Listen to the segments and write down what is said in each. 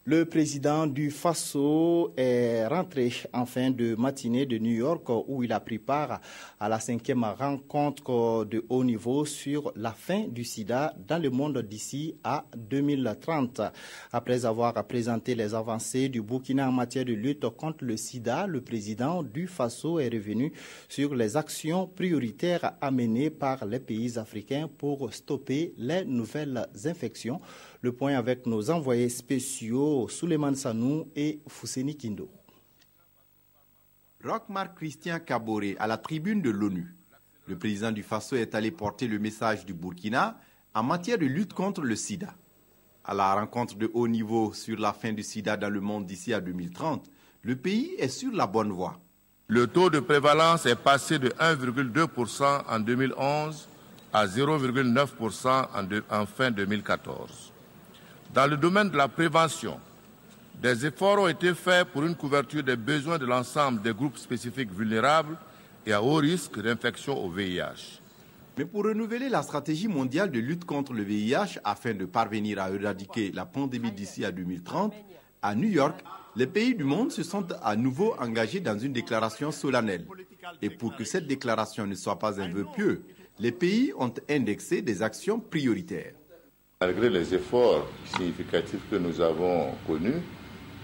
Le président du Faso est rentré en fin de matinée de New York où il a pris part à la 5e rencontre de haut niveau sur la fin du sida dans le monde d'ici à 2030. Après avoir présenté les avancées du Burkina en matière de lutte contre le sida, le président du Faso est revenu sur les actions prioritaires à mener par les pays africains pour stopper les nouvelles infections. Le point avec nos envoyés spéciaux Souleymane Sanou et Fousseni Kindo. Roch-Marc Christian Kaboré à la tribune de l'ONU. Le président du Faso est allé porter le message du Burkina en matière de lutte contre le sida. À la rencontre de haut niveau sur la fin du sida dans le monde d'ici à 2030, le pays est sur la bonne voie. Le taux de prévalence est passé de 1,2% en 2011 à 0,9% en fin 2014. Dans le domaine de la prévention, des efforts ont été faits pour une couverture des besoins de l'ensemble des groupes spécifiques vulnérables et à haut risque d'infection au VIH. Mais pour renouveler la stratégie mondiale de lutte contre le VIH afin de parvenir à éradiquer la pandémie d'ici à 2030, à New York, les pays du monde se sont à nouveau engagés dans une déclaration solennelle. Et pour que cette déclaration ne soit pas un vœu pieux, les pays ont indexé des actions prioritaires. Malgré les efforts significatifs que nous avons connus,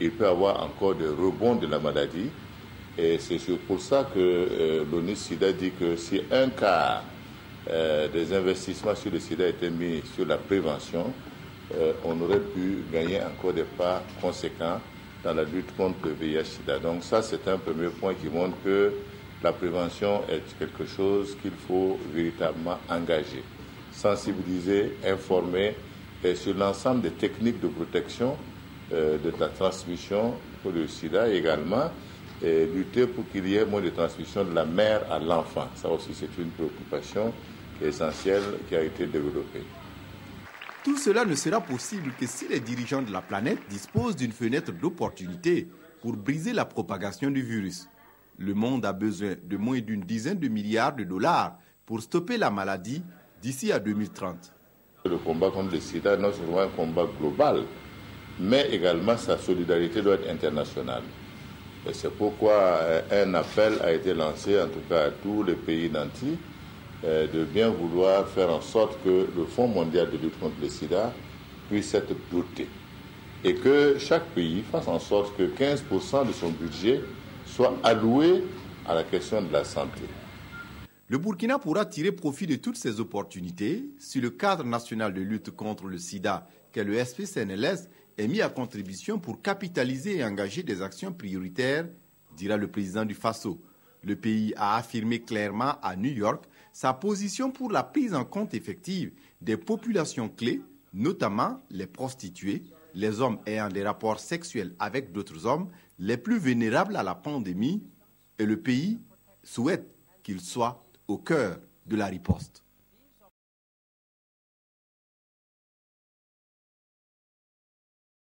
il peut y avoir encore des rebonds de la maladie. Et c'est pour ça que l'ONU-SIDA dit que si un quart des investissements sur le sida étaient mis sur la prévention, on aurait pu gagner encore des pas conséquents dans la lutte contre le VIH-SIDA. Donc ça, c'est un premier point qui montre que la prévention est quelque chose qu'il faut véritablement engager, sensibiliser, informer et sur l'ensemble des techniques de protection de la transmission pour le sida et également lutter pour qu'il y ait moins de transmission de la mère à l'enfant. Ça aussi, c'est une préoccupation qui est essentielle, qui a été développée. Tout cela ne sera possible que si les dirigeants de la planète disposent d'une fenêtre d'opportunité pour briser la propagation du virus. Le monde a besoin de moins d'une dizaine de milliards de dollars pour stopper la maladie d'ici à 2030. Le combat contre le sida est non seulement un combat global, mais également sa solidarité doit être internationale. Et c'est pourquoi un appel a été lancé, en tout cas à tous les pays nantis, de bien vouloir faire en sorte que le Fonds mondial de lutte contre le sida puisse être doté. Et que chaque pays fasse en sorte que 15% de son budget soit alloué à la question de la santé. Le Burkina pourra tirer profit de toutes ces opportunités si le cadre national de lutte contre le sida, qu'est le SPCNLS, est mis à contribution pour capitaliser et engager des actions prioritaires, dira le président du Faso. Le pays a affirmé clairement à New York sa position pour la prise en compte effective des populations clés, notamment les prostituées, les hommes ayant des rapports sexuels avec d'autres hommes, les plus vulnérables à la pandémie, et le pays souhaite qu'ils soient au cœur de la riposte.